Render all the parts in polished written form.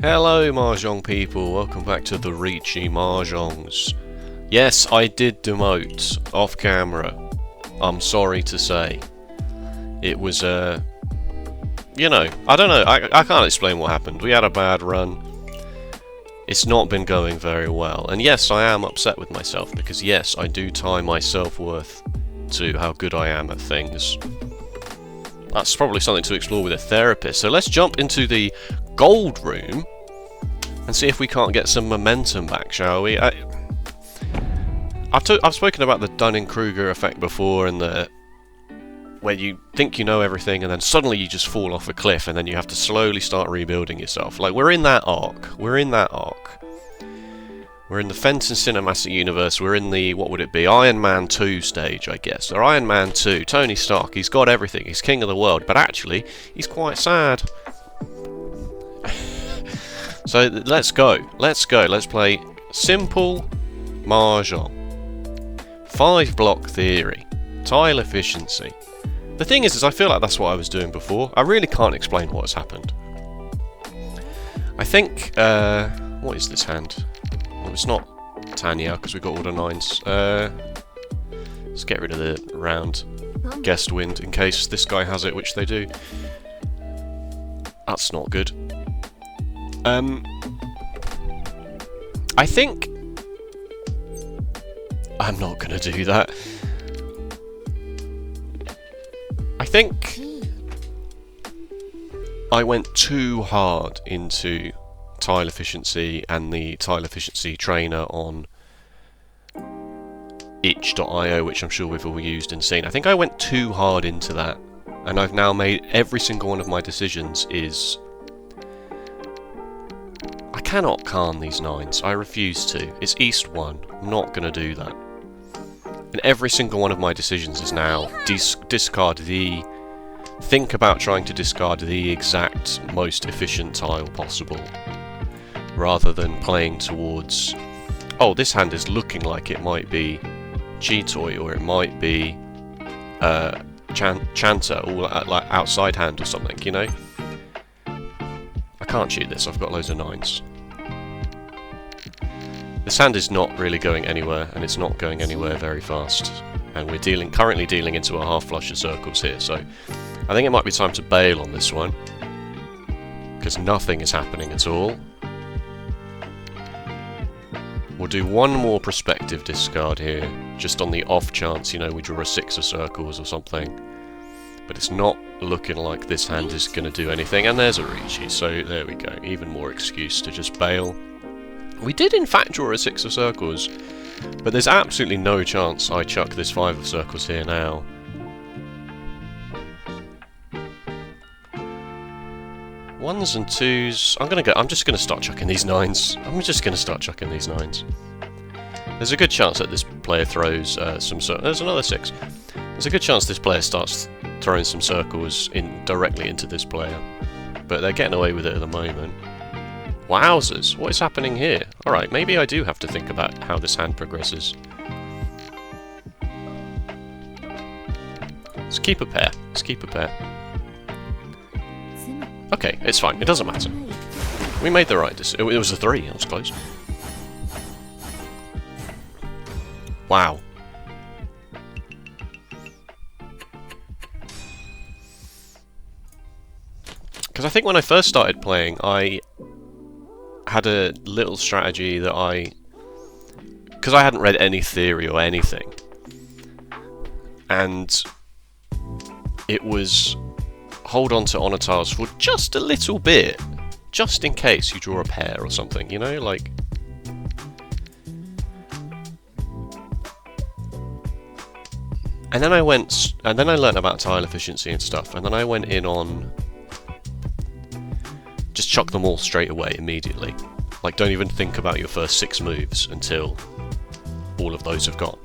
Hello Mahjong people, welcome back to the Riichi Mahjongs. Yes, I did demote off camera. I'm sorry to say. It was I don't know, I can't explain what happened. We had a bad run. It's not been going very well. And yes, I am upset with myself because yes, I do tie my self-worth to how good I am at things. That's probably something to explore with a therapist. So let's jump into the gold room and see if we can't get some momentum back, shall we? I've spoken about the Dunning-Kruger effect before, and where you think you know everything and then suddenly you just fall off a cliff and then you have to slowly start rebuilding yourself. Like, we're in that arc. We're in the Fenton Cinematic Universe. We're in the, what would it be, Iron Man 2 stage, I guess. Or Iron Man 2, Tony Stark, he's got everything, he's king of the world, but actually, he's quite sad. So, let's go, let's play simple Mahjong. 5-block theory, tile efficiency. The thing is I feel like that's what I was doing before. I really can't explain what has happened. I think, what is this hand? Well, it's not Tanya, because we've got all the 9s. Let's get rid of the round guest wind, in case this guy has it, which they do. That's not good. I think... I'm not gonna do that. I think I went too hard into tile efficiency and the tile efficiency trainer on itch.io, which I'm sure we've all used and seen. I think I went too hard into that, and I've now made every single one of my decisions is... I cannot calm these 9s. I refuse to. It's East 1. I'm not going to do that. And every single one of my decisions is now discard the... Think about trying to discard the exact most efficient tile possible, rather than playing towards, oh, this hand is looking like it might be Cheetoy, or it might be Chanter, or like outside hand or something, you know? I can't cheat this, I've got loads of 9s. This hand is not really going anywhere, and it's not going anywhere very fast. And we're currently dealing into a half flush of circles here, so I think it might be time to bail on this one, because nothing is happening at all. We'll do one more perspective discard here, just on the off chance, you know, we draw a 6 of circles or something. But it's not looking like this hand is going to do anything, and there's a Riichi, so there we go. Even more excuse to just bail. We did in fact draw a 6 of circles, but there's absolutely no chance I chuck this 5 of circles here now. Ones and 2s. I'm just gonna start chucking these 9s. There's a good chance that this player throws there's another 6. There's a good chance this player starts throwing some circles directly into this player, but they're getting away with it at the moment. Wowzers, what is happening here? Alright, maybe I do have to think about how this hand progresses. Let's keep a pair. Okay, it's fine, it doesn't matter. We made the right decision. It was a 3, that was close. Wow. Because I think when I first started playing, I had a little strategy that because I hadn't read any theory or anything, and it was hold on to honor tiles for just a little bit, just in case you draw a pair or something, you know, like... And then I learnt about tile efficiency and stuff, and then I went in on... Just chuck them all straight away, immediately. Like, don't even think about your first 6 moves until all of those have gone.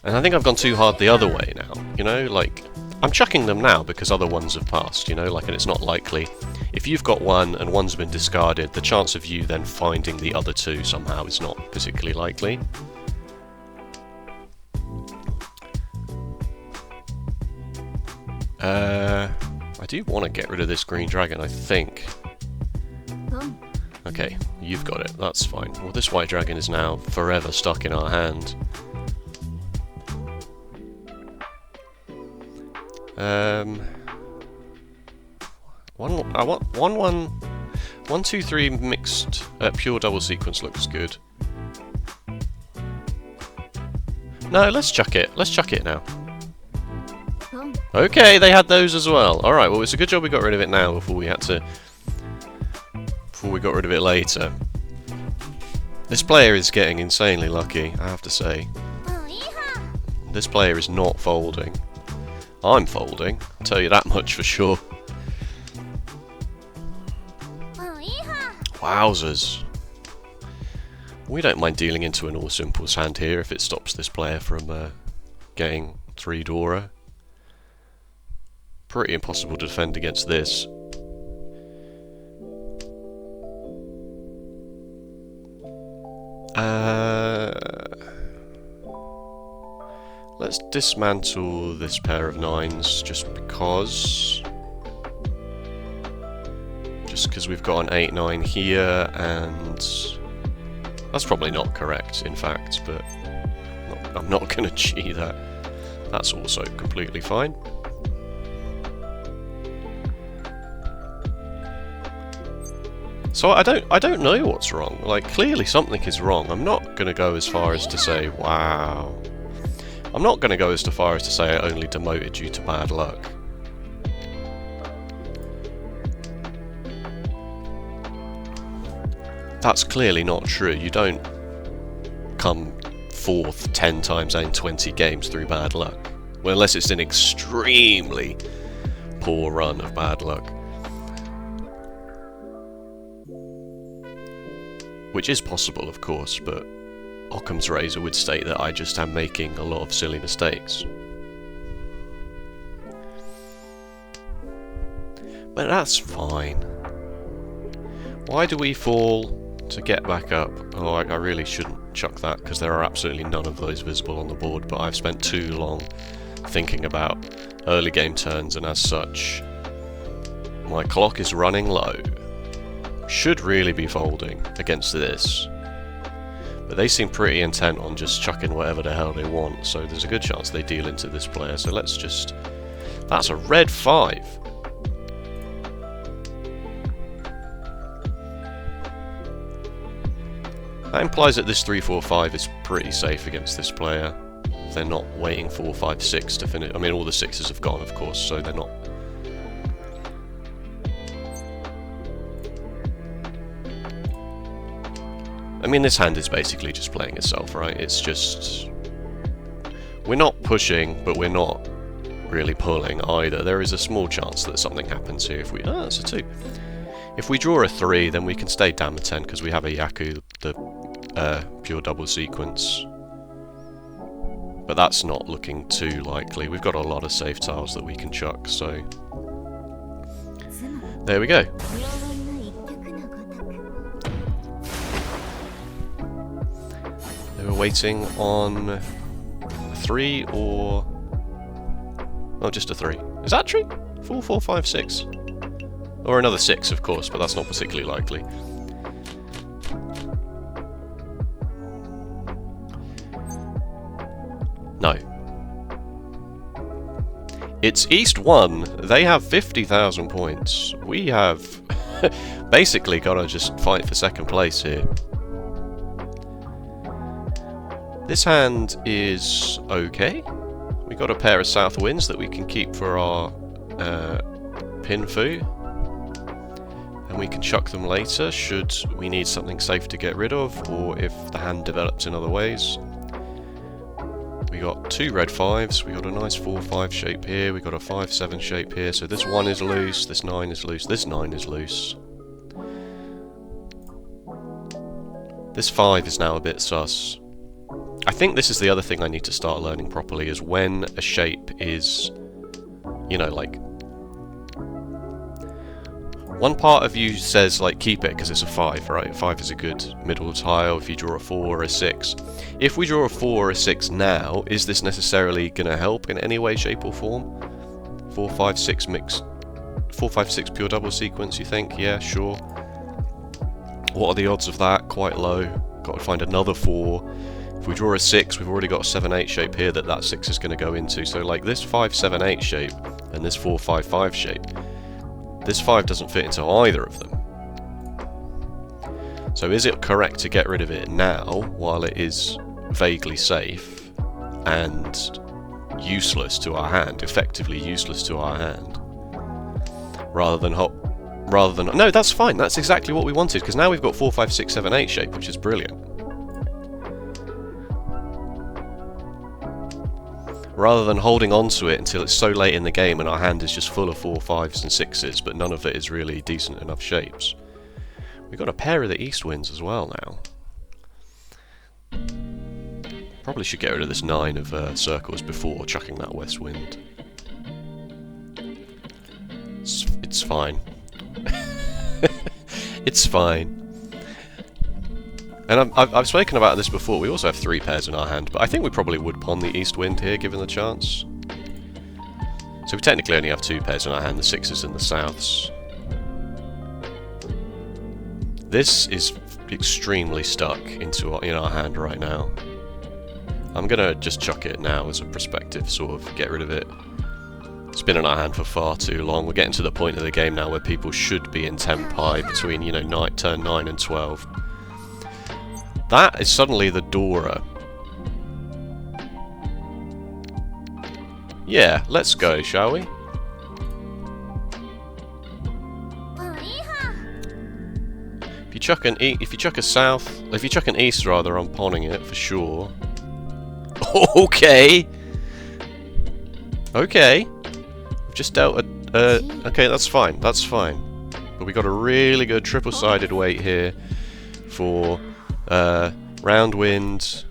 And I think I've gone too hard the other way now, you know, like... I'm chucking them now because other ones have passed, you know, like, and it's not likely. If you've got one and one's been discarded, the chance of you then finding the other 2 somehow is not particularly likely. I do want to get rid of this green dragon, I think. Okay, you've got it. That's fine. Well, this white dragon is now forever stuck in our hand. I want 1, 2, 3 mixed pure double sequence looks good. No, let's chuck it. Let's chuck it now. Okay, they had those as well. All right. Well, it's a good job we got rid of it now before we got rid of it later. This player is getting insanely lucky, I have to say. This player is not folding. I'm folding. I'll tell you that much for sure. Wowzers. We don't mind dealing into an all simples hand here if it stops this player from getting 3 Dora. Pretty impossible to defend against this. Let's dismantle this pair of 9s just because. Just because we've got an 8-9 here, and that's probably not correct, in fact, but I'm not going to cheat that. That's also completely fine. So I don't know what's wrong. Like, clearly something is wrong. I'm not going to go as far as to say, wow. I'm not going to go as far as to say I only demoted you to bad luck. That's clearly not true. You don't come 4th 10 times out in 20 games through bad luck. Well, unless it's an extremely poor run of bad luck. Which is possible, of course, but Occam's razor would state that I just am making a lot of silly mistakes. But that's fine. Why do we fall to get back up? Oh, I really shouldn't chuck that, because there are absolutely none of those visible on the board, but I've spent too long thinking about early game turns, and as such, my clock is running low. Should really be folding against this. But they seem pretty intent on just chucking whatever the hell they want, so there's a good chance they deal into this player, so let's just... That's a red 5! That implies that this 3-4-5 is pretty safe against this player. They're not waiting 4-5-6 to finish. I mean, all the 6s have gone, of course, so they're not... I mean, this hand is basically just playing itself, right? It's just... We're not pushing, but we're not really pulling either. There is a small chance that something happens here if we... Ah, it's a 2. If we draw a 3, then we can stay down to 10, because we have a Yaku, the pure double sequence. But that's not looking too likely. We've got a lot of safe tiles that we can chuck, so... There we go. They were waiting on a 3 or... Oh, just a 3. Is that true? 4, 4, 5, 6. Or another 6, of course, but that's not particularly likely. No. It's East 1. They have 50,000 points. We have basically got to just fight for second place here. This hand is okay. We got a pair of south winds that we can keep for our Pinfu. And we can chuck them later should we need something safe to get rid of, or if the hand develops in other ways. We got 2 red 5s, we got a nice 4-5 shape here, we got a 5-7 shape here, so this 1 is loose, this 9 is loose, this 9 is loose. This 5 is now a bit sus. I think this is the other thing I need to start learning properly, is when a shape is, you know, like... One part of you says, like, keep it because it's a 5, right? 5 is a good middle tile if you draw a 4 or a 6. If we draw a 4 or a 6 now, is this necessarily going to help in any way, shape or form? 4, 5, 6 mixed... 4, 5, 6 pure double sequence, you think? Yeah, sure. What are the odds of that? Quite low. Got to find another 4. If we draw a 6, we've already got a 7-8 shape here that 6 is going to go into. So like this 5-7-8 shape and this 4-5-5 shape, this 5 doesn't fit into either of them. So is it correct to get rid of it now while it is vaguely safe and useless to our hand, effectively useless to our hand, rather than no, that's fine, that's exactly what we wanted, because now we've got 4-5-6-7-8 shape, which is brilliant. Rather than holding on to it until it's so late in the game and our hand is just full of 4, 5s and 6s, but none of it is really decent enough shapes. We've got a pair of the east winds as well now. Probably should get rid of this 9 of circles before chucking that west wind. It's fine. It's fine. And I've spoken about this before, we also have 3 pairs in our hand, but I think we probably would pawn the east wind here, given the chance. So we technically only have 2 pairs in our hand, the 6s and the souths. This is extremely stuck in our hand right now. I'm gonna just chuck it now as a prospective sort of get rid of it. It's been in our hand for far too long. We're getting to the point of the game now where people should be in tempi between, you know, turn 9 and 12. That is suddenly the Dora. Yeah, let's go, shall we? If you chuck an east rather, I'm pawning it for sure. Okay. Okay. I've just dealt a okay, that's fine. That's fine. But we got a really good triple-sided weight here for round wind.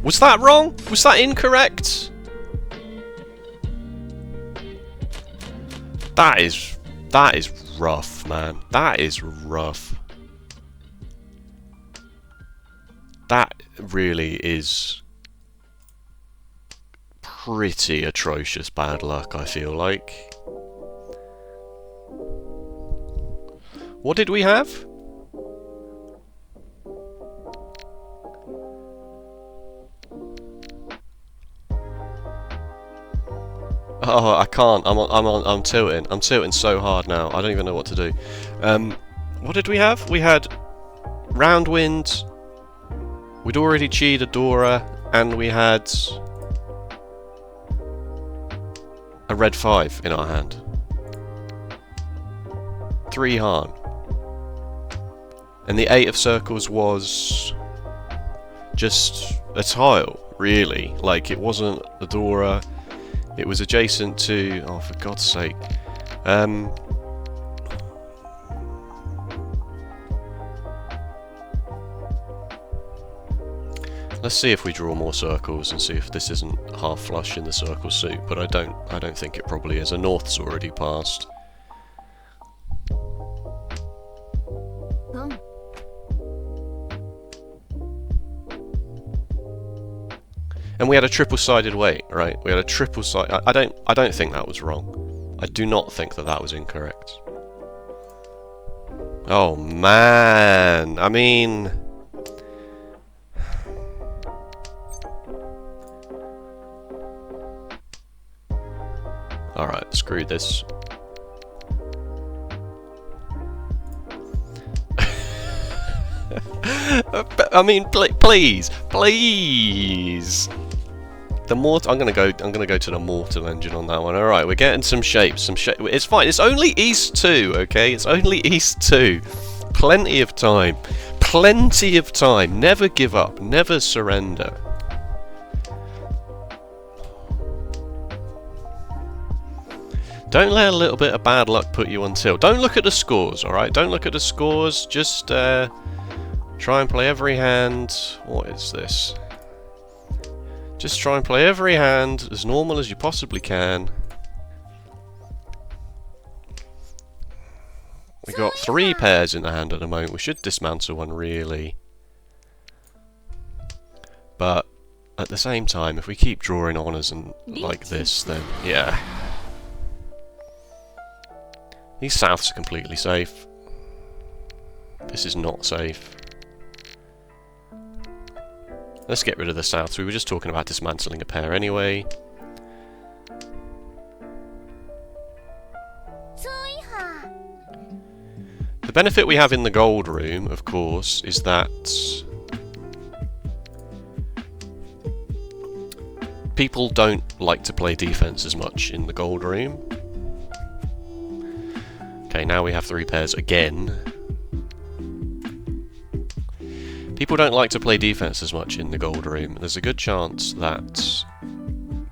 Was that wrong? Was that incorrect? That is rough, man. That is rough. That really is pretty atrocious bad luck, I feel like. What did we have? Oh, I can't. I'm tilting. I'm tilting so hard now. I don't even know what to do. What did we have? We had round wind. We'd already cheated a Dora, and we had a red 5 in our hand. 3 Han. And the 8 of circles was just a tile, really. Like, it wasn't a Dora. It was adjacent to... Oh, for God's sake. Let's see if we draw more circles and see if this isn't half flush in the circle suit, but I don't think it probably is. A north's already passed. And we had a triple-sided weight, right? We had a triple-sided... I don't think that was wrong. I do not think that was incorrect. Oh, man. I mean... Alright, screw this. I mean, please! The mortar. I'm gonna go to the mortal engine on that one. All right, we're getting some shapes. It's fine. It's only East 2, okay? It's only East 2. Plenty of time. Plenty of time. Never give up. Never surrender. Don't let a little bit of bad luck put you on tilt. Don't look at the scores. All right. Don't look at the scores. Just try and play every hand. What is this? Just try and play every hand as normal as you possibly can. We got 3 pairs in the hand at the moment. We should dismantle one, really. But at the same time, if we keep drawing honours and like this, then yeah. These souths are completely safe. This is not safe. Let's get rid of the souths. We were just talking about dismantling a pair anyway. The benefit we have in the gold room, of course, is that people don't like to play defense as much in the gold room. Okay, now we have 3 pairs again. People don't like to play defense as much in the gold room. There's a good chance that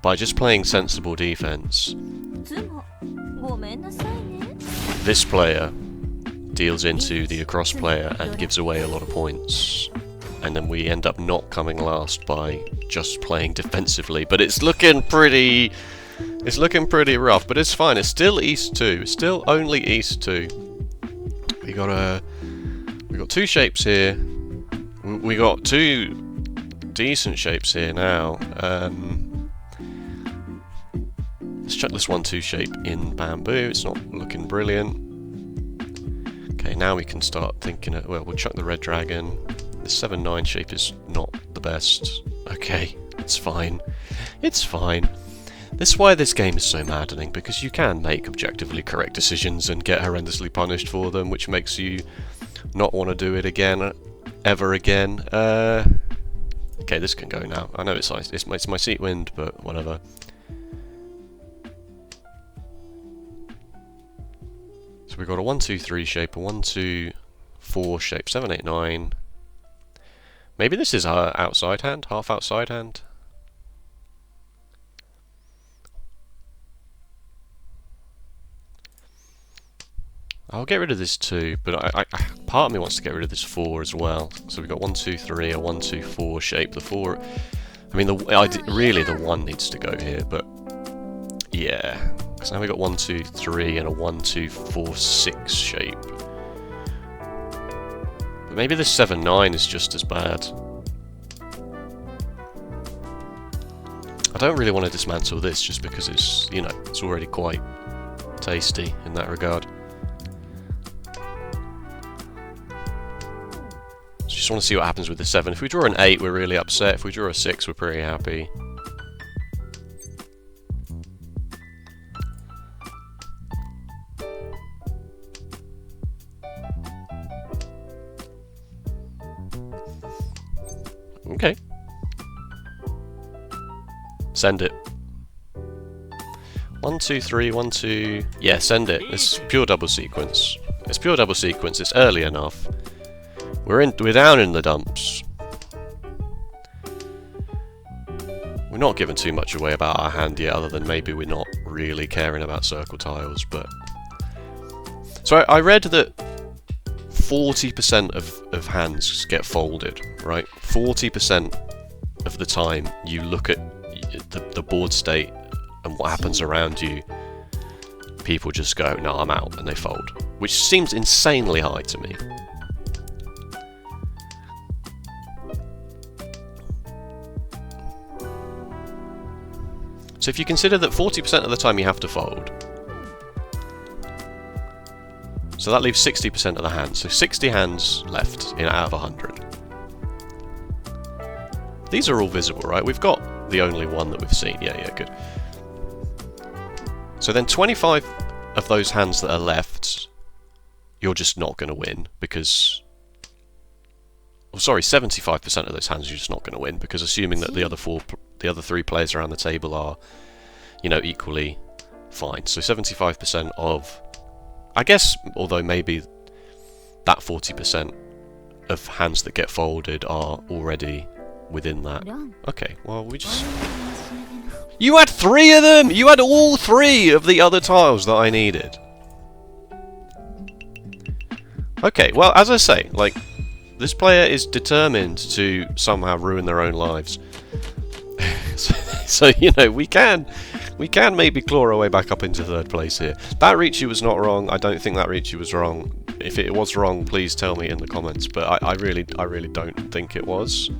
by just playing sensible defense, this player deals into the across player and gives away a lot of points. And then we end up not coming last by just playing defensively. But it's looking pretty rough, but it's fine. It's still East 2. It's still only East 2. We got 2 shapes here. We got 2 decent shapes here now. Let's chuck this 1-2 shape in bamboo. It's not looking brilliant. Okay, now we can start thinking, well, we'll chuck the red dragon. The 7-9 shape is not the best. Okay, it's fine. It's fine. This is why this game is so maddening, because you can make objectively correct decisions and get horrendously punished for them, which makes you not want to do it again, ever again. Okay, this can go now. I know it's my seat wind, but whatever. So we've got a 1-2-3 shape, a 1-2-4 shape, 7-8-9. Maybe this is our outside hand, half outside hand. I'll get rid of this 2, but part of me wants to get rid of this 4 as well. So we've got 1-2-3, a 1-2-4 shape. The 4, I mean, really the 1 needs to go here, but yeah. Because now we've got 1-2-3 and a 1-2-4-6 shape. But maybe this 7-9 is just as bad. I don't really want to dismantle this just because it's, you know, it's already quite tasty in that regard. Just want to see what happens with the 7. If we draw an 8, we're really upset. If we draw a 6, we're pretty happy. Okay. Send it. 1, 2, 3, 1, 2... Yeah, send it. It's pure double sequence. It's pure double sequence. It's early enough. We're down in the dumps. We're not giving too much away about our hand yet, other than maybe we're not really caring about circle tiles, but... So I read that 40% of hands get folded, right? 40% of the time you look at the board state and what happens around you, people just go, no, I'm out, and they fold. Which seems insanely high to me. So if you consider that 40% of the time you have to fold, so that leaves 60% of the hands. So 60 hands left out of 100. These are all visible, right? We've got the only one that we've seen. Yeah, good. So then 25 of those hands that are left, you're just not going to win because... Oh, sorry, 75% of those hands you're just not going to win because assuming that the other 3 players around the table are, you know, equally fine. So 75% of... I guess, although maybe that 40% of hands that get folded are already within that. Okay, well, we just... You had 3 of them! You had all 3 of the other tiles that I needed. Okay, well, as I say, like, this player is determined to somehow ruin their own lives. So you know, we can maybe claw our way back up into third place here. That Riichi was not wrong. I don't think that Riichi was wrong. If it was wrong, please tell me in the comments. But I really don't think it was.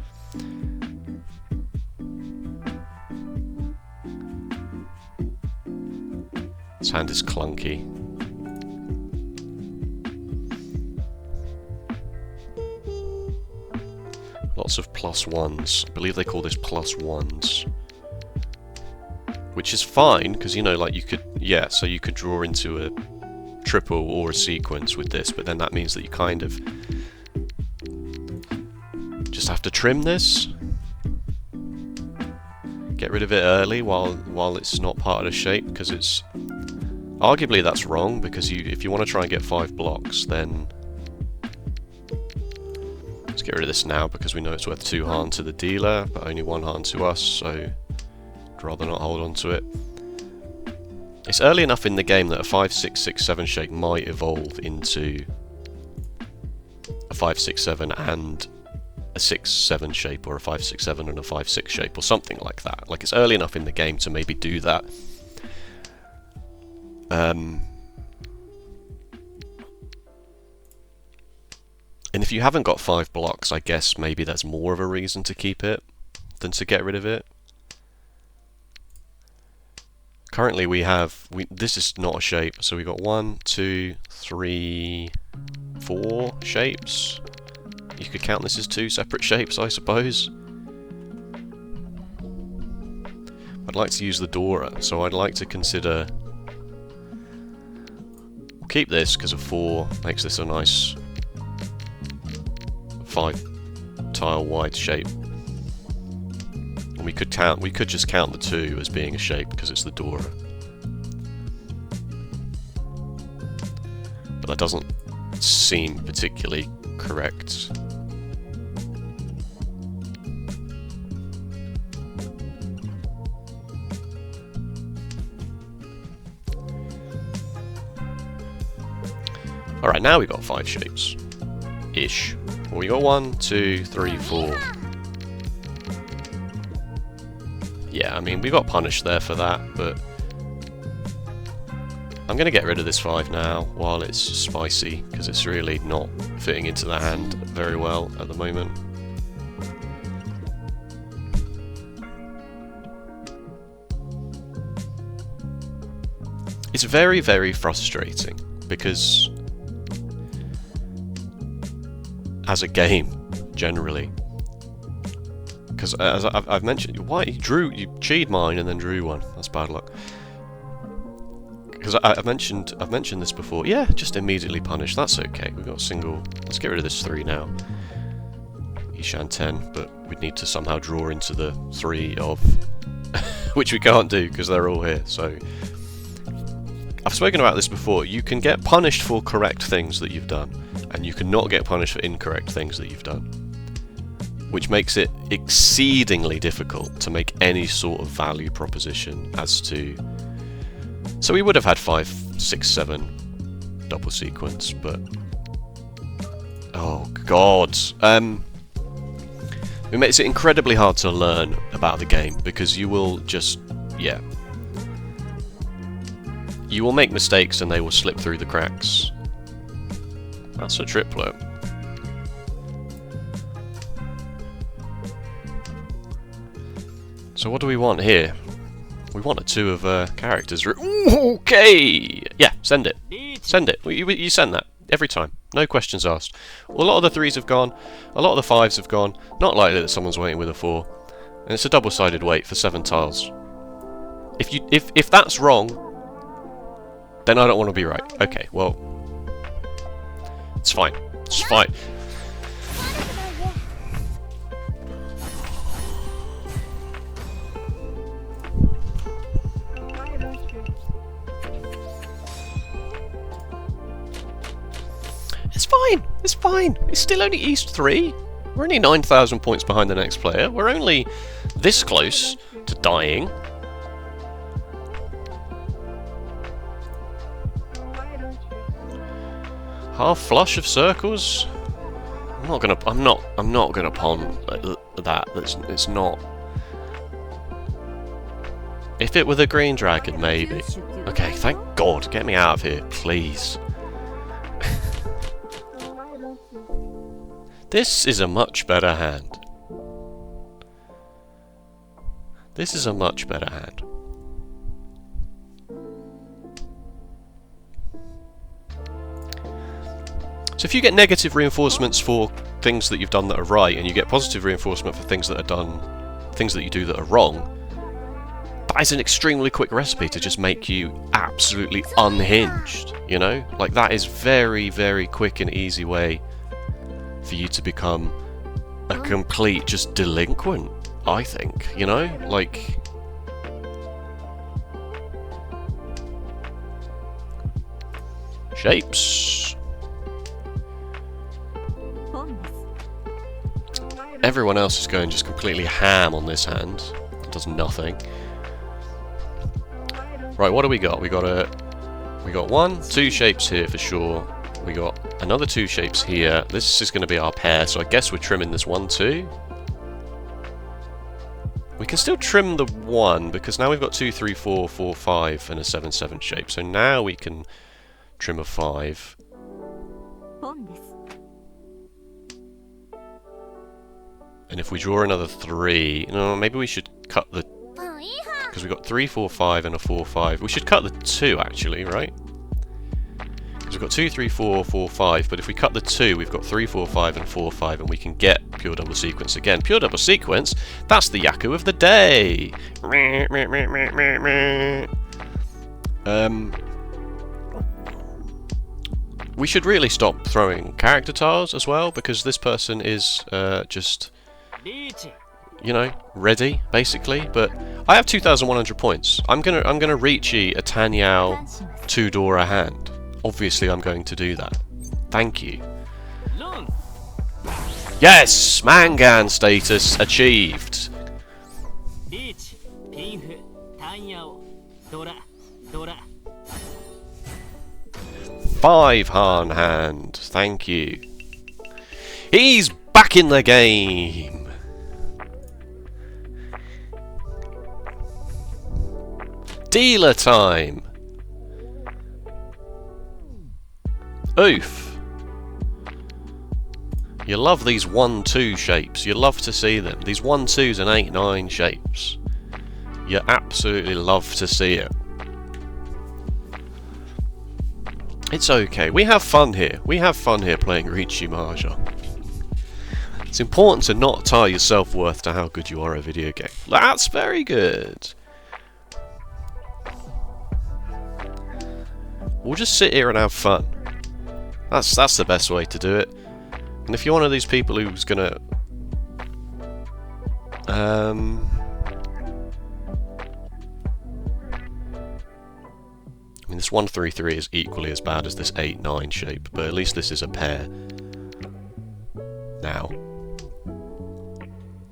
This hand is clunky. Lots of +1s. I believe they call this +1s. Which is fine, because, you know, like you could... Yeah, so you could draw into a triple or a sequence with this, but then that means that you kind of... just have to trim this. Get rid of it early while it's not part of the shape, because it's... Arguably that's wrong, because if you want to try and get 5 blocks, then... Let's get rid of this now, because we know it's worth 2 Han to the dealer, but only 1 Han to us, so I'd rather not hold on to it. It's early enough in the game that a 5-6-6-7 shape might evolve into a 5-6-7 and a 6-7 shape, or a 5-6-7 and a 5-6 shape, or something like that. Like, it's early enough in the game to maybe do that. And if you haven't got 5 blocks, I guess maybe there's more of a reason to keep it than to get rid of it. Currently this is not a shape, so we got 1, 2, 3, 4 shapes. You could count this as 2 separate shapes, I suppose. I'd like to use the Dora, so I'd like to consider... We'll keep this, because a 4 makes this a nice 5-tile wide shape. And we could just count the 2 as being a shape, because it's the Dora. But that doesn't seem particularly correct. Alright, now we've got 5 shapes. Ish. Well, we got 1, 2, 3, 4. Yeah, I mean, we got punished there for that, but... I'm going to get rid of this 5 now, while it's spicy, because it's really not fitting into the hand very well at the moment. It's very, very frustrating, because... as a game, generally. Because as I've mentioned, why you cheated mine and then drew one. That's bad luck. Because I've mentioned this before. Yeah, just immediately punish. That's okay. We've got a single. Let's get rid of this 3 now. Ishan 10, but we'd need to somehow draw into the 3 of, which we can't do because they're all here. So I've spoken about this before. You can get punished for correct things that you've done, and you cannot get punished for incorrect things that you've done, which makes it exceedingly difficult to make any sort of value proposition as to... So we would have had 5, 6, 7 double sequence, but... Oh god. It makes it incredibly hard to learn about the game, because you will just... yeah. You will make mistakes and they will slip through the cracks. That's a triplet. So what do we want here? We want a 2 of characters. Ooh, okay! Yeah, send it. Send it. You send that. Every time. No questions asked. Well, a lot of the 3s have gone. A lot of the 5s have gone. Not likely that someone's waiting with a 4. And it's a double-sided weight for 7 tiles. If that's wrong, then I don't want to be right. Okay, well... It's fine. It's fine. It's fine. It's fine. It's still only East 3. We're only 9,000 points behind the next player. We're only this close to dying. Half flush of circles. I'm not gonna pawn that. It's not. If it were the green dragon, maybe. Okay, thank God. Get me out of here, please. This is a much better hand. This is a much better hand. So if you get negative reinforcements for things that you've done that are right, and you get positive reinforcement for things that you do that are wrong, that is an extremely quick recipe to just make you absolutely unhinged, you know? Like, that is very, very quick and easy way for you to become a complete just delinquent, I think, you know? Like, shapes. Everyone else is going just completely ham on this hand. It does nothing. Right, what do we got? We got 1, 2 shapes here for sure. We got another 2 shapes here. This is going to be our pair, so I guess we're trimming this 1, 2. We can still trim the 1 because now we've got 2, 3, 4, 4, 5 and a 7, 7 shape. So now we can trim a 5. And if we draw another 3, no, maybe we should cut the... Because we've got 3, 4, 5 and a 4, 5. We should cut the 2 actually, right? Because we've got 2, 3, 4, 4, 5. But if we cut the 2, we've got 3, 4, 5 and 4, 5. And we can get pure double sequence again. Pure double sequence, that's the Yaku of the day! We should really stop throwing character tiles as well, because this person is just... you know, ready, basically. But I have 2,100 points. I'm gonna Riichi a Tanyao 2-Dora hand. Obviously, I'm going to do that. Thank you. Yes! Mangan status achieved! 5 Han hand. Thank you. He's back in the game! Dealer time! Oof! You love these 1-2 shapes. You love to see them. These 1-2s and 8-9 shapes. You absolutely love to see it. It's okay. We have fun here. We have fun here playing Riichi Mahjong. It's important to not tie your self-worth to how good you are at a video game. That's very good. We'll just sit here and have fun. That's the best way to do it. And if you're one of these people who's gonna... I mean, this 1-3-3 is equally as bad as this 8-9 shape, but at least this is a pair. Now.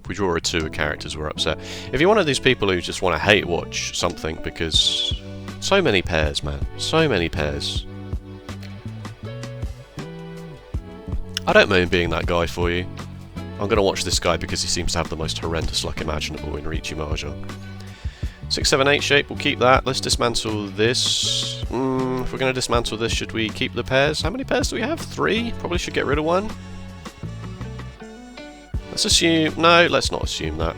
If we draw a 2 of characters, we're upset. If you're one of these people who just want to hate watch something because... So many pairs, man. So many pairs. I don't mind being that guy for you. I'm going to watch this guy because he seems to have the most horrendous luck imaginable in Riichi Mahjong. 6, 7, 8 shape, we'll keep that. Let's dismantle this. If we're going to dismantle this, should we keep the pairs? How many pairs do we have? 3? Probably should get rid of 1. Let's assume... No, let's not assume that.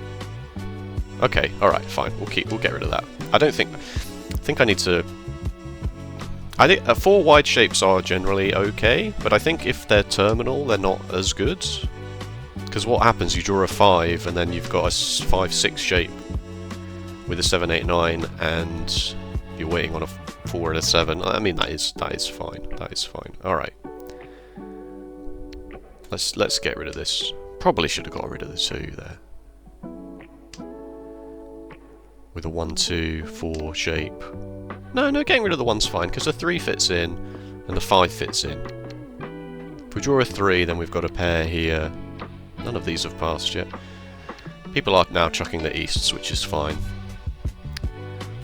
Okay, alright, fine. We'll get rid of that. I think I need to... I think 4 wide shapes are generally okay, but I think if they're terminal, they're not as good. Because what happens, you draw a 5, and then you've got a 5-6 shape with a 7, 8, 9, and you're waiting on a 4 and a 7. I mean, that is fine. That is fine. Alright. Let's get rid of this. Probably should have got rid of the 2 there. With a 1, 2, 4 shape. No, getting rid of the 1's fine, because the 3 fits in, and the 5 fits in. If we draw a 3, then we've got a pair here. None of these have passed yet. People are now chucking the easts, which is fine.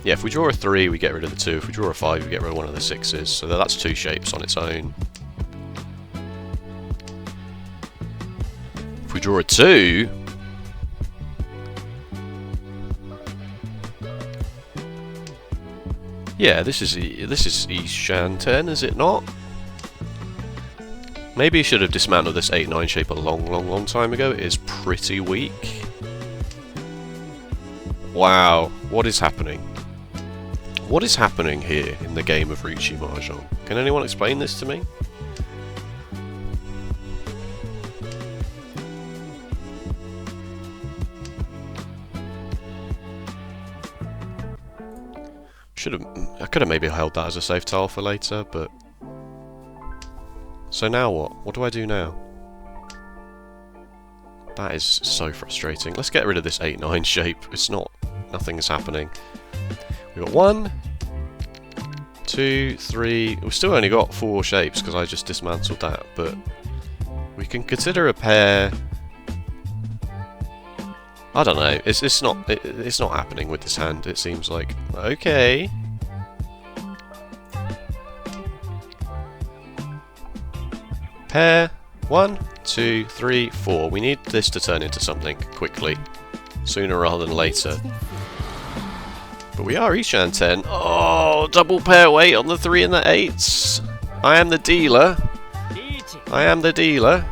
Yeah, if we draw a 3, we get rid of the 2. If we draw a 5, we get rid of one of the 6's. So that's 2 shapes on its own. If we draw a 2... Yeah, this is Ishan 10, is it not? Maybe you should have dismantled this 8-9 shape a long time ago. It is pretty weak. Wow, what is happening? What is happening here in the game of Riichi Mahjong? Can anyone explain this to me? I could have maybe held that as a safe tile for later, but... So now what? What do I do now? That is so frustrating. Let's get rid of this 8-9 shape. It's not... Nothing is happening. We've got 1, 2, 3... We've still only got 4 shapes because I just dismantled that, but... We can consider a pair... I don't know. It's not happening with this hand. It seems like okay. Pair 1, 2, 3, 4. We need this to turn into something quickly, sooner rather than later. But we are Ishan 10. Oh, double pair weight on the 3 and the 8s. I am the dealer. I am the dealer.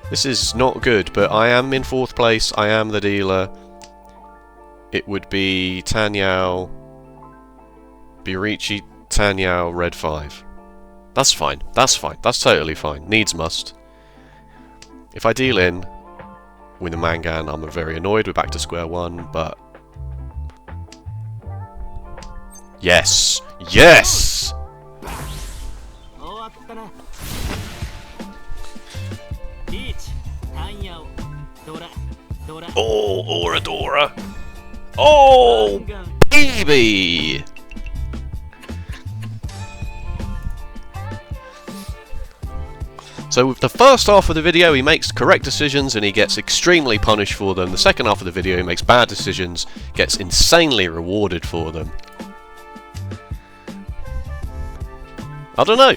This is not good, but I am in 4th place. I am the dealer. It would be Tanyao, Riichi, Tanyao, red 5. That's fine. That's fine. That's totally fine. Needs must. If I deal in with a Mangan, I'm very annoyed. We're back to square 1, but... Yes! Yes! Oh, Oradora! Oh, baby! So with the first half of the video he makes correct decisions and he gets extremely punished for them. The second half of the video he makes bad decisions, gets insanely rewarded for them. I don't know.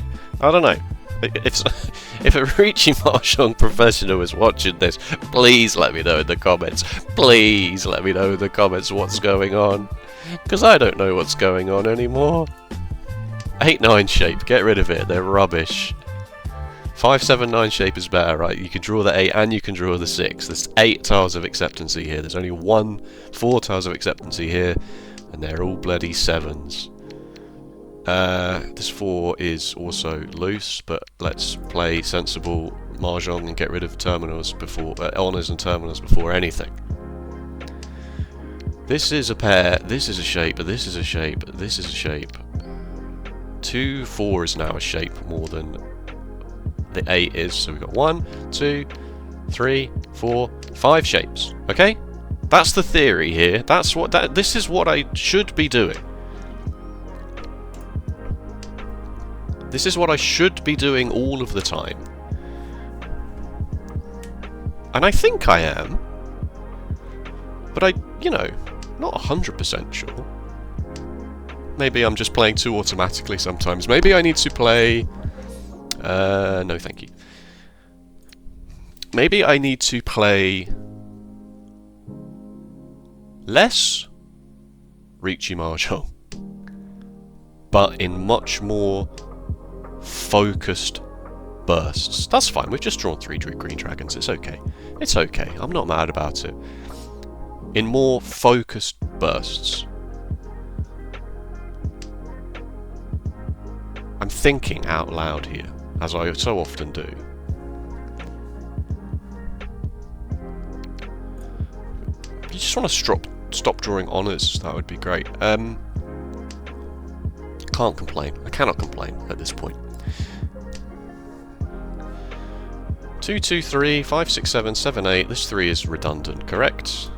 If a Riichi Mahjong professional is watching this, please let me know in the comments. Please let me know in the comments what's going on. Because I don't know what's going on anymore. 8-9 shape, get rid of it, they're rubbish. 5-7-9 shape is better, right? You can draw the 8 and you can draw the 6. There's 8 tiles of acceptancy here. There's only 4 tiles of acceptancy here. And they're all bloody 7s. This 4 is also loose, but let's play sensible Mahjong and get rid of terminals before honours and terminals before anything. This is a pair, this is a shape, this is a shape, this is a shape. 2-4 is now a shape more than the 8 is, so we've got 1, 2, 3, 4, 5 shapes. Okay? That's the theory here. This is what I should be doing. This is what I should be doing all of the time. And I think I am. But you know, not 100% sure. Maybe I'm just playing too automatically sometimes. Maybe I need to play... no thank you. Maybe I need to play... less Riichi Mahjong. But in much more... focused bursts. That's fine, we've just drawn 3 green dragons, it's okay. It's okay, I'm not mad about it. In more focused bursts. I'm thinking out loud here, as I so often do. If you just want to stop drawing honours, that would be great. Can't complain. I cannot complain at this point. 2, 2, 3, 5, 6, 7, 7, 8. This 3 is redundant, correct?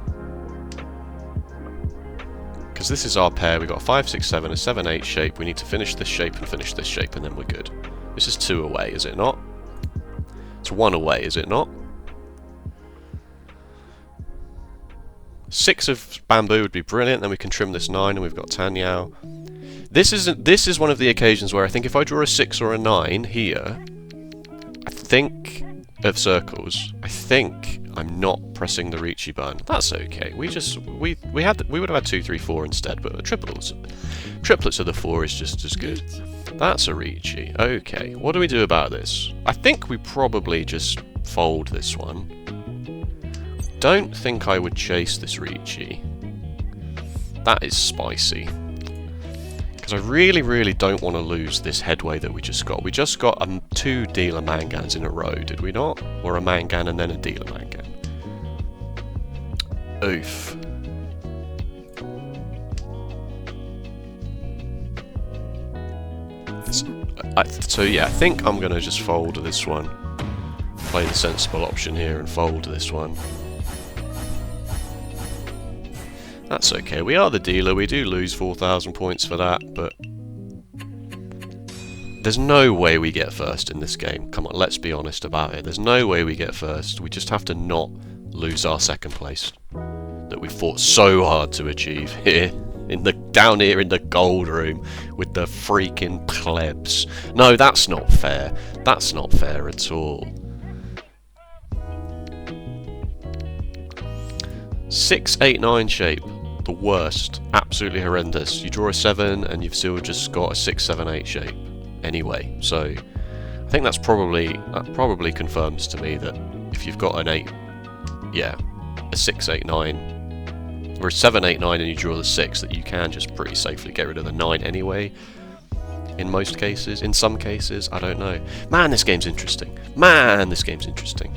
Because this is our pair. We've got a 5, 6, 7, a 7, 8 shape. We need to finish this shape and finish this shape, and then we're good. This is 2 away, is it not? It's 1 away, is it not? 6 of bamboo would be brilliant. Then we can trim this 9, and we've got Tanyao. This is one of the occasions where I think if I draw a 6 or a 9 here, I think of circles, I think I'm not pressing the Riichi button. That's okay. We would have had 2, 3, 4 instead, but triplets of the 4 is just as good. That's a Riichi. Okay, what do we do about this? I think we probably just fold this one. Don't think I would chase this Riichi. That is spicy. Because I really, really don't want to lose this headway that we just got. We just got 2 dealer mangans in a row, did we not? Or a mangan and then a dealer mangan. Oof. So yeah, I think I'm going to just fold this one. Play the sensible option here and fold this one. That's okay, we are the dealer, we do lose 4,000 points for that, but there's no way we get first in this game. Come on, let's be honest about it. There's no way we get first. We just have to not lose our second place that we fought so hard to achieve here, down here in the gold room with the freaking plebs. No, that's not fair. That's not fair at all. 6, 8, 9 shape. The worst. Absolutely horrendous. You draw a 7 and you've still just got a 6, 7, 8 shape. Anyway, so I think that probably confirms to me that if you've got an 8, yeah, a 6, 8, 9, or a 7, 8, 9 and you draw the 6, that you can just pretty safely get rid of the 9 anyway. In most cases. In some cases, I don't know. Man, this game's interesting. Man, this game's interesting.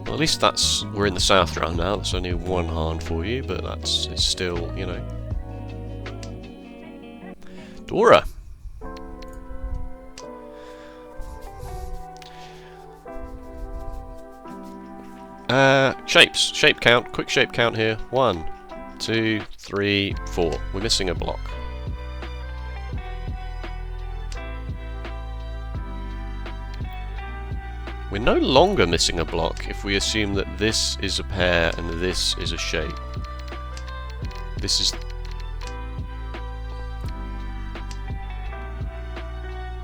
Well, at least we're in the south round now. That's only 1 hand for you, but it's still, you know. Dora. Shapes. Shape count. Quick shape count here. 1, 2, 3, 4. We're missing a block. We're no longer missing a block if we assume that this is a pair and this is a shape. This is...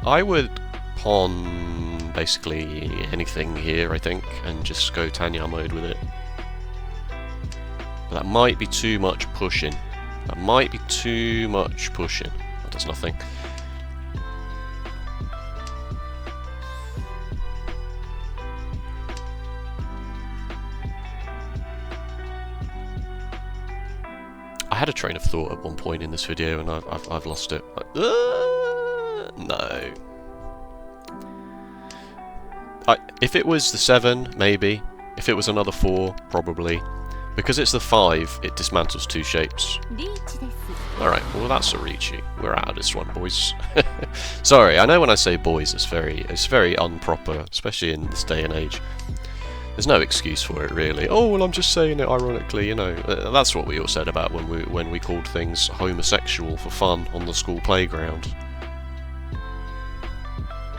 I would pawn basically anything here, I think, and just go Tanya mode with it. But that might be too much pushing. That might be too much pushing. That does nothing. I had a train of thought at one point in this video and I've lost it. No. If it was the 7, maybe. If it was another 4, probably. Because it's the 5, it dismantles 2 shapes. Alright, well that's a Riichi. We're out of this one, boys. Sorry, I know when I say boys it's very improper, especially in this day and age. There's no excuse for it, really. Oh, well, I'm just saying it ironically, you know. That's what we all said about when we called things homosexual for fun on the school playground.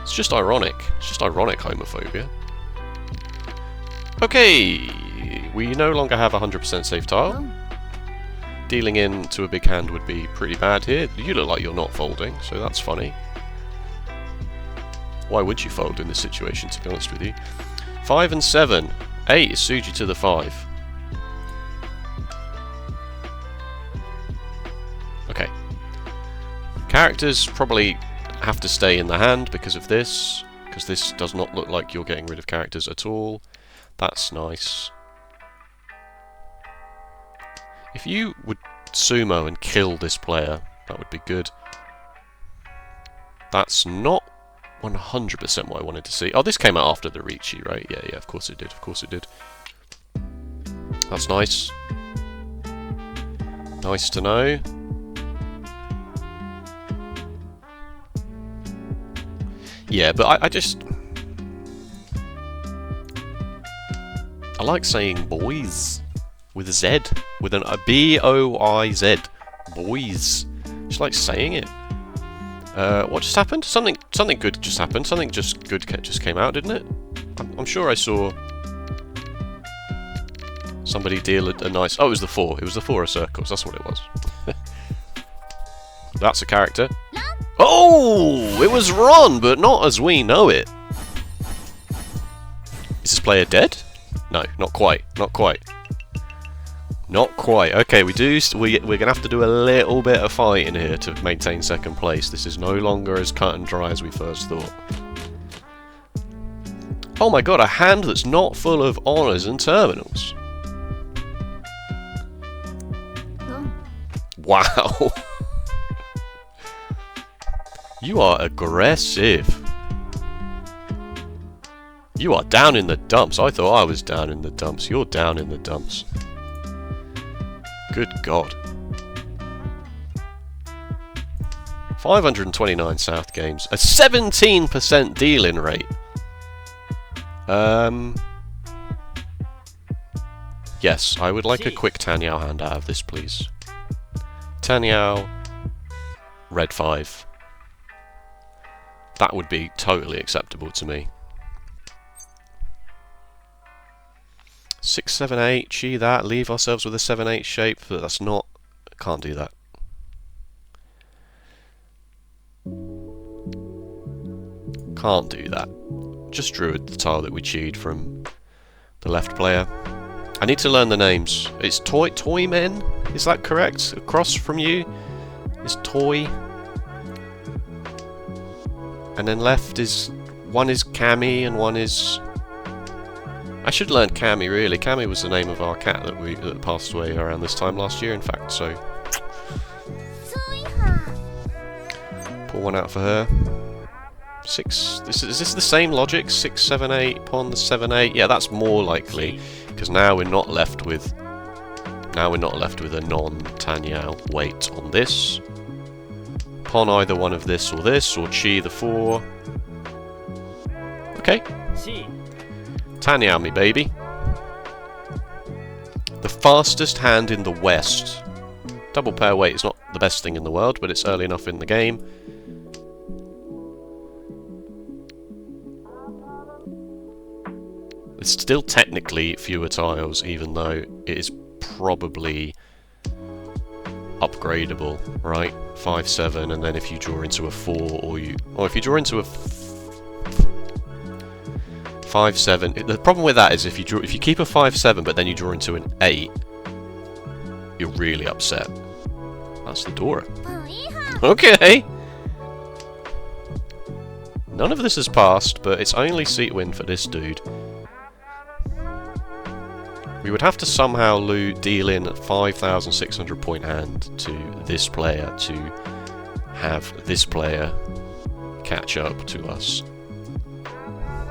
It's just ironic. It's just ironic homophobia. Okay, we no longer have 100% safe tile. Dealing into a big hand would be pretty bad here. You look like you're not folding, so that's funny. Why would you fold in this situation, to be honest with you? 5 and 7. 8 is Suji to the 5. Okay. Characters probably have to stay in the hand because of this. Because this does not look like you're getting rid of characters at all. That's nice. If you would sumo and kill this player, that would be good. That's not 100% what I wanted to see. Oh, this came out after the Riichi, right? Yeah, of course it did. Of course it did. That's nice. Nice to know. Yeah, but I just... I like saying boys with a Z. With a B-O-I-Z. Boys. Just like saying it. What just happened? Something good just happened. Something good just came out, didn't it? I'm sure I saw somebody deal a nice... Oh, it was the 4. It was the 4 of circles. That's what it was. that's a character. Oh! It was Ron, but not as we know it. Is this player dead? No, not quite. Not quite. Not quite. Okay, we're gonna have to do a little bit of fighting here to maintain second place. This is no longer as cut and dry as we first thought. Oh my god, a hand that's not full of honours and terminals. Wow. You are aggressive. You are down in the dumps. I thought I was down in the dumps. You're down in the dumps. Good God. 529 South games. A 17% deal-in rate. Yes, I would like a quick Tanyao hand out of this, please. Tanyao, red 5. That would be totally acceptable to me. 6, 7, 8, chi that, leave ourselves with a 7, 8 shape, but that's not... Can't do that. Can't do that. Just drew the tile that we cheated from the left player. I need to learn the names. It's Toy Men? Is that correct? Across from you is Toy. And then left is... One is Cammy and one is... I should learn Cammy, really. Cammy was the name of our cat that passed away around this time last year, in fact, so... Pull one out for her. 6... Is this the same logic? 6, 7, 8, pawn the 7, 8? Yeah, that's more likely, because now we're not left with... Now we're not left with a non-Tanyao weight on this. Pawn either one of this, or chi the 4. Okay. Tanyao me, baby. The fastest hand in the West. Double pair weight is not the best thing in the world, but it's early enough in the game. It's still technically fewer tiles, even though it is probably upgradable, right? 5, 7, and then if you draw into a 4, or if you draw into a 5, 7. The problem with that is if you keep a 5, 7, but then you draw into an 8, you're really upset. That's the Dora. Okay. None of this has passed, but it's only seat win for this dude. We would have to somehow deal in a 5,600 point hand to this player to have this player catch up to us.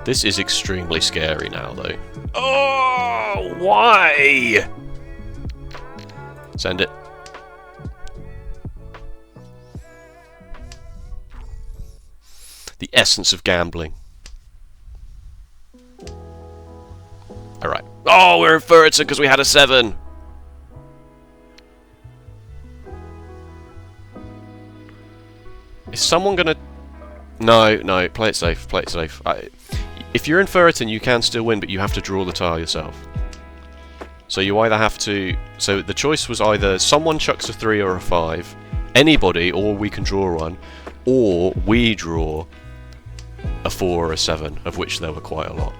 This is extremely scary now, though. Oh, why? Send it. The essence of gambling. Alright. Oh, we're in Furriton because we had a 7. Is someone gonna... No, play it safe, play it safe. If you're in Furriton, you can still win, but you have to draw the tile yourself. So you either have to... So the choice was either someone chucks a 3 or a 5, anybody, or we can draw one, or we draw a 4 or a 7, of which there were quite a lot.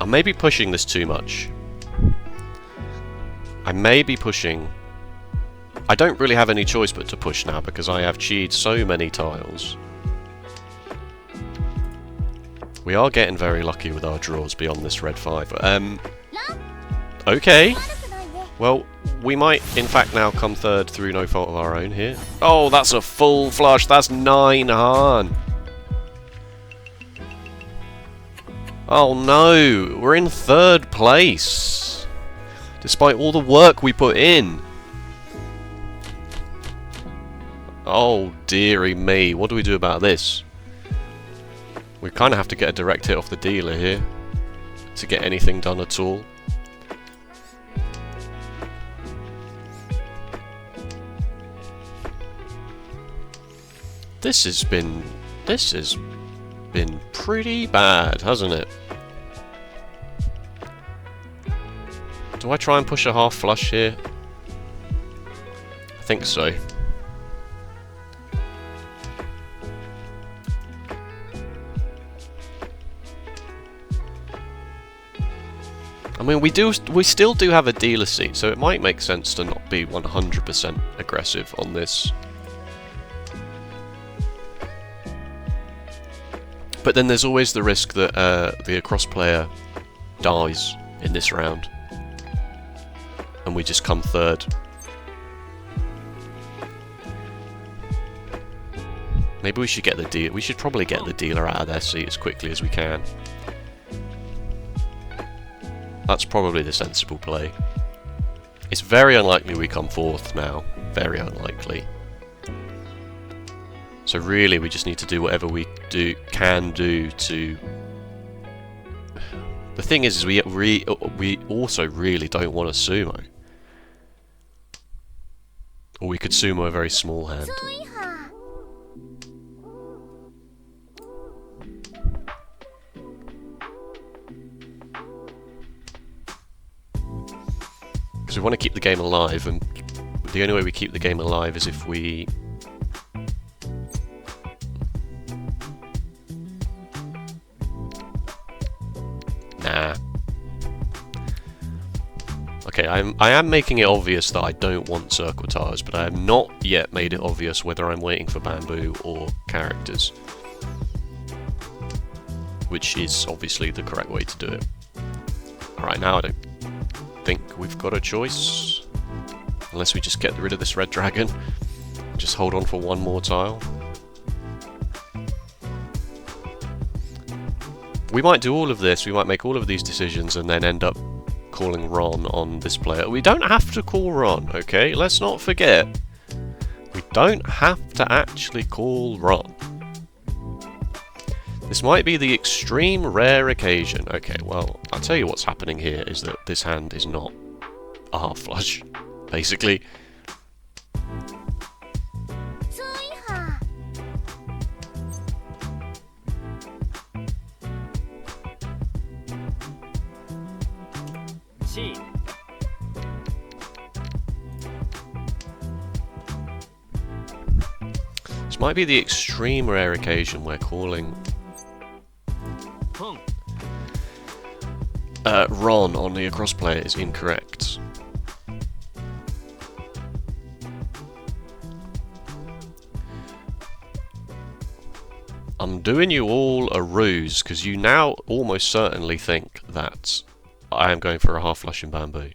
I may be pushing this too much. I may be pushing... I don't really have any choice but to push now because I have cheated so many tiles. We are getting very lucky with our draws beyond this red 5. Okay. Well, we might in fact now come third through no fault of our own here. Oh, that's a full flush. That's 9 Han. Oh no, we're in third place. Despite all the work we put in. Oh dearie me, what do we do about this? We kind of have to get a direct hit off the dealer here to get anything done at all. This has been pretty bad, hasn't it? Do I try and push a half flush here? I think so. I mean, we still do have a dealer seat, so it might make sense to not be 100% aggressive on this. But then there's always the risk that the across player dies in this round, and we just come third. Maybe we should get the deal. We should probably get the dealer out of their seat as quickly as we can. That's probably the sensible play. It's very unlikely we come fourth now. Very unlikely. So really, we just need to do whatever we can do to... The thing is we also really don't want to sumo. Or we could sumo a very small hand. Because we want to keep the game alive, and the only way we keep the game alive is if we... Nah. Okay, I am making it obvious that I don't want circle tires, but I have not yet made it obvious whether I'm waiting for bamboo or characters. Which is obviously the correct way to do it. Alright, now I don't think we've got a choice. Unless we just get rid of this red dragon. Just hold on for one more tile. We might do all of this, we might make all of these decisions and then end up calling Ron on this player. We don't have to call Ron, okay? Let's not forget. We don't have to actually call Ron. This might be the extreme rare occasion. Okay, well, I'll tell you what's happening here is that this hand is not a half flush, basically. This might be the extreme rare occasion where calling Ron on the across player is incorrect. I'm doing you all a ruse because you now almost certainly think that I am going for a half flush in bamboo.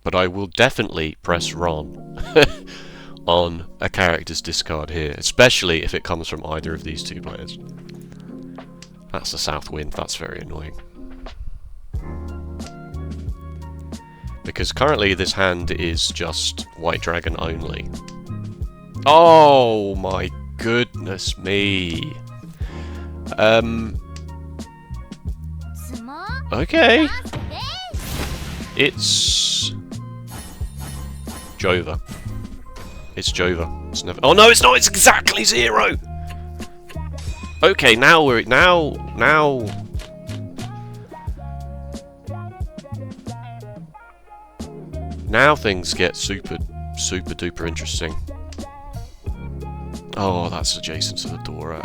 But I will definitely press Ron on a character's discard here, especially if it comes from either of these two players. That's the south wind, that's very annoying. Because currently this hand is just white dragon only. Oh my goodness me. Okay. It's Jova. It's Jova. It's never. Oh no, it's not. It's exactly 0. Okay, now we're now. Now things get super duper interesting. Oh, that's adjacent to the Dora.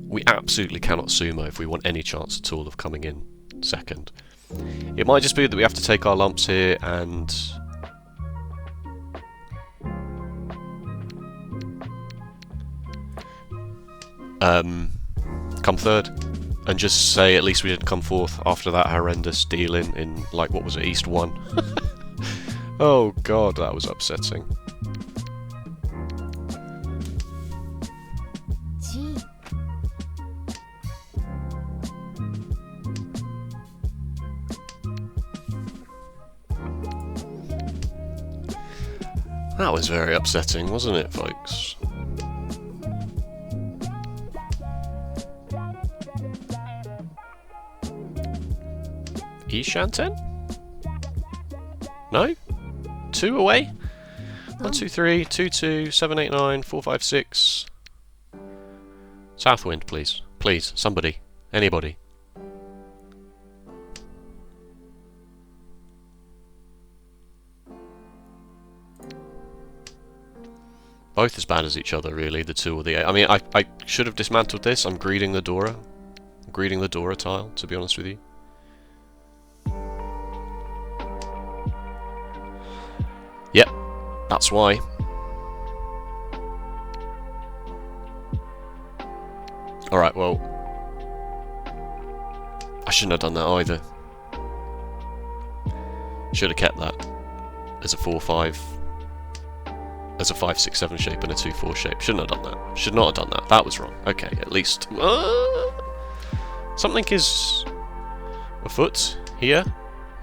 We absolutely cannot sumo if we want any chance at all of coming in second. It might just be that we have to take our lumps here and... come third. And just say at least we didn't come fourth after that horrendous deal in like, what was it, East 1? Oh god, that was upsetting. That was very upsetting, wasn't it, folks? Ishanten? No? 2 away? 1, 2, 3, 2, 2, 7, 8, 9, 4, 5, 6. Southwind, please. Please, somebody. Anybody. Both as bad as each other, really, the 2 or the 8. I mean, I should have dismantled this. I'm greeting the Dora. I'm greeting the Dora tile, to be honest with you. Yep, that's why. Alright, well, I shouldn't have done that either. Should have kept that as a 4-5, as a 5-6-7 shape and a 2-4 shape. Shouldn't have done that. Should not have done that. That was wrong. Okay, at least something is afoot here.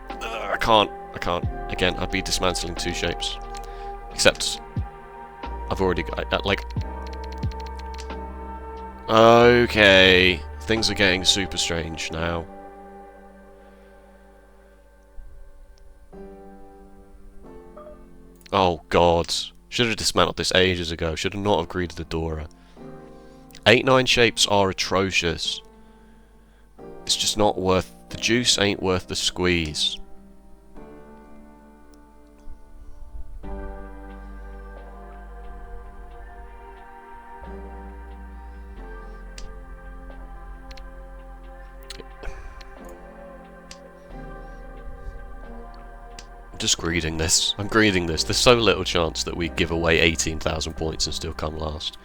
I can't. Again, I'd be dismantling 2 shapes. Except I've already got like. Okay, things are getting super strange now. Oh god. Should have dismantled this ages ago. Should have not have greeted the Dora. 8-9 shapes are atrocious. It's just not worth... The juice ain't worth the squeeze. I'm just greeting this. I'm greeting this. There's so little chance that we give away 18,000 points and still come last.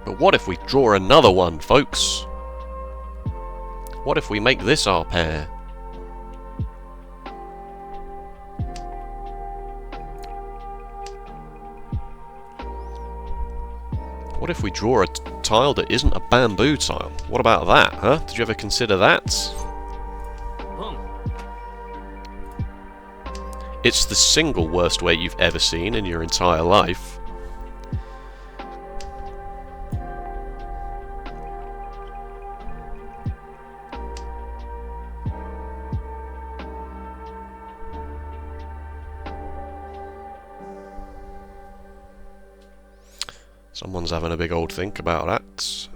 But what if we draw another one, folks? What if we make this our pair? What if we draw a tile that isn't a bamboo tile? What about that, huh? Did you ever consider that? It's the single worst weight you've ever seen in your entire life. Someone's having a big old think about that.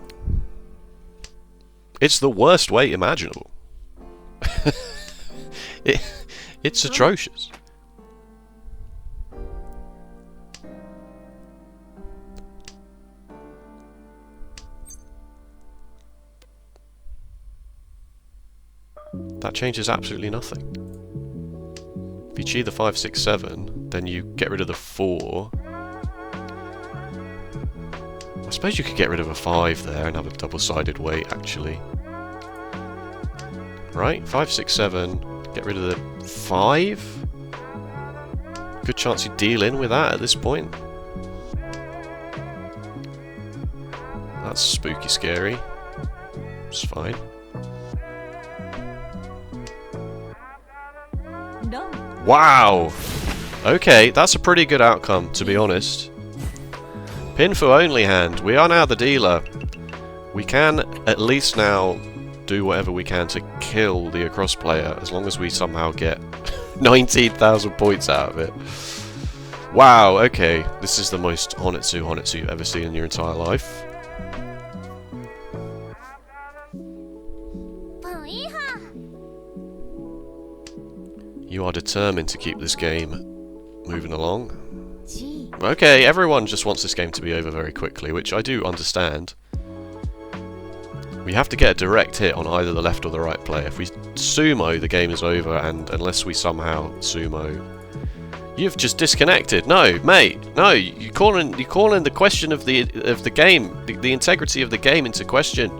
It's the worst weight imaginable. It's atrocious. That changes absolutely nothing. If you cheat the 5, 6, 7, then you get rid of the 4. I suppose you could get rid of a 5 there and have a double-sided weight, actually. Right? 5, 6, 7. Get rid of the 5. Good chance you deal in with that at this point. That's spooky scary. It's fine. No. Wow! Okay, that's a pretty good outcome, to be honest. Pinfu only hand. We are now the dealer. We can at least now do whatever we can to kill the across player, as long as we somehow get 19,000 points out of it. Wow, okay. This is the most Honetsu you've ever seen in your entire life. You are determined to keep this game moving along. Okay, everyone just wants this game to be over very quickly, which I do understand. We have to get a direct hit on either the left or the right player. If we sumo, the game is over, and unless we somehow sumo... You've just disconnected. No, mate. No, you're calling the question of the game, the integrity of the game into question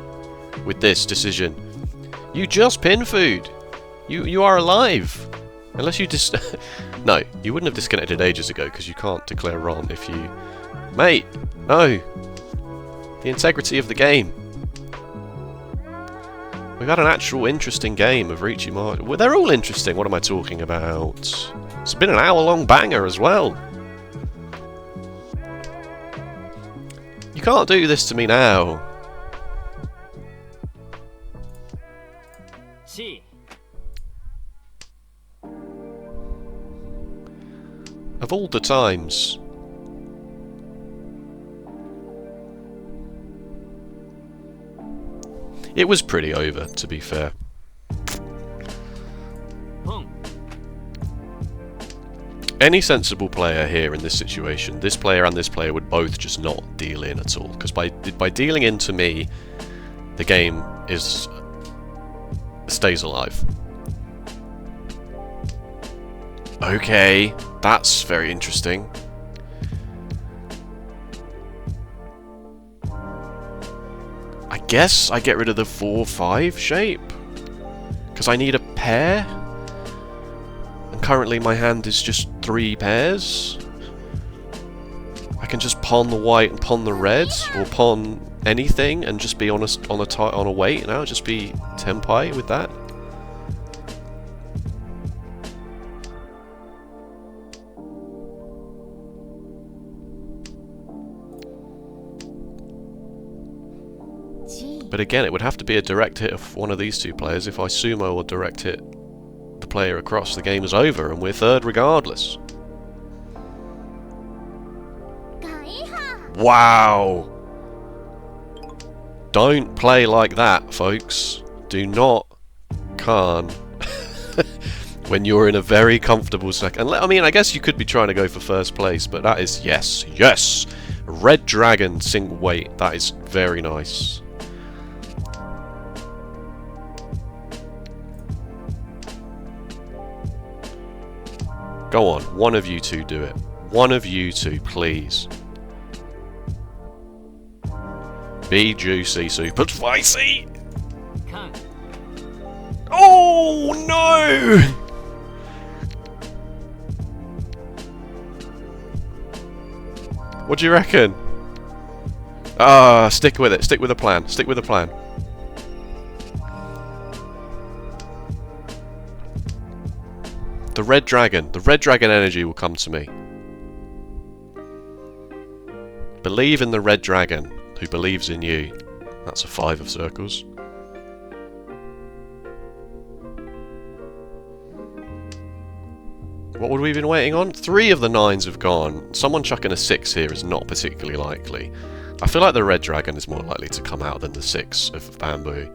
with this decision. You just pinfooed. You are alive. Unless you just... No, you wouldn't have disconnected ages ago, because you can't declare Ron if you... Mate! No! The integrity of the game. We've had an actual interesting game of Riichi Mahjong. Well, they're all interesting, what am I talking about? It's been an hour-long banger as well. You can't do this to me now. Of all the times. It was pretty over, to be fair. Any sensible player here in this situation, this player and this player would both just not deal in at all. Because by dealing into me, the game stays alive. Okay, that's very interesting. I guess I get rid of the 4-5 shape. Because I need a pair. And currently my hand is just 3 pairs. I can just pawn the white and pawn the red, or pawn anything and just be on a weight now, just be tempai with that. But again, it would have to be a direct hit of one of these two players. If I sumo or direct hit the player across, the game is over and we're third regardless. Wow! Don't play like that, folks. Do not Khan when you're in a very comfortable second. I mean, I guess you could be trying to go for first place, but that is yes, yes! Red Dragon single weight. That is very nice. Go on, one of you two do it. One of you two, please. Be juicy, super spicy! Oh no! What do you reckon? Stick with it. Stick with the plan. Stick with the plan. The red dragon energy will come to me. Believe in the red dragon, who believes in you. That's a 5 of circles. What would we have been waiting on? 3 of the 9s have gone. Someone chucking a 6 here is not particularly likely. I feel like the red dragon is more likely to come out than the 6 of bamboo.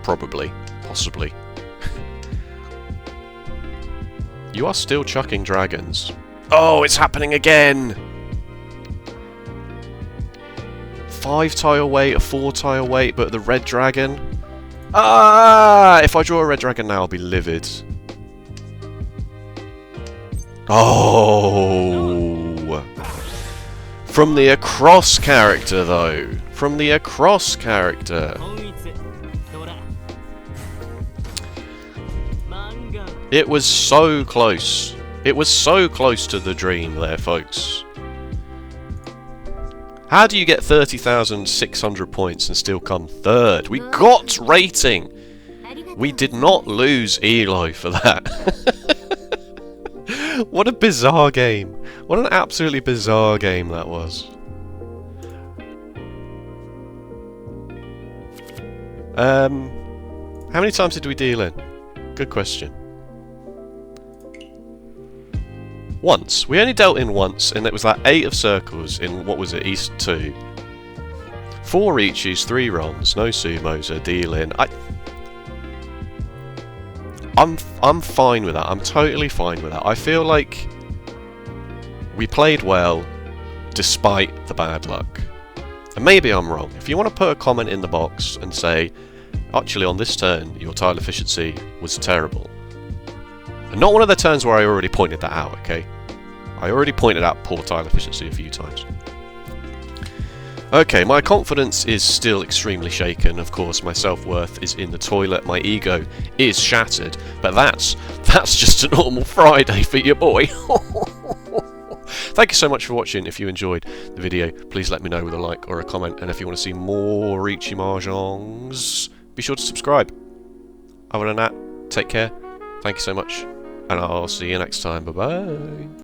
Probably. Possibly. You are still chucking dragons. Oh, it's happening again! 5 tile weight, a 4 tile weight, but the red dragon. Ah! If I draw a red dragon now, I'll be livid. Oh! From the across character, though. From the across character. It was so close. It was so close to the dream there, folks. How do you get 30,600 points and still come third? We got rating! We did not lose Elo for that. What a bizarre game. What an absolutely bizarre game that was. How many times did we deal in? Good question. Once. We only dealt in once, and it was that 8 of circles in, what was it, East 2. 4 Riichis, 3 Rons, no Sumos, a deal in. I'm fine with that. I'm totally fine with that. I feel like we played well, despite the bad luck. And maybe I'm wrong. If you want to put a comment in the box and say, actually on this turn, your tile efficiency was terrible. And not one of the turns where I already pointed that out, okay? I already pointed out poor tile efficiency a few times. Okay, my confidence is still extremely shaken. Of course, my self-worth is in the toilet. My ego is shattered. But that's just a normal Friday for your boy. Thank you so much for watching. If you enjoyed the video, please let me know with a like or a comment. And if you want to see more Riichi Mahjongs, be sure to subscribe. Other than that, take care. Thank you so much. And I'll see you next time. Bye-bye.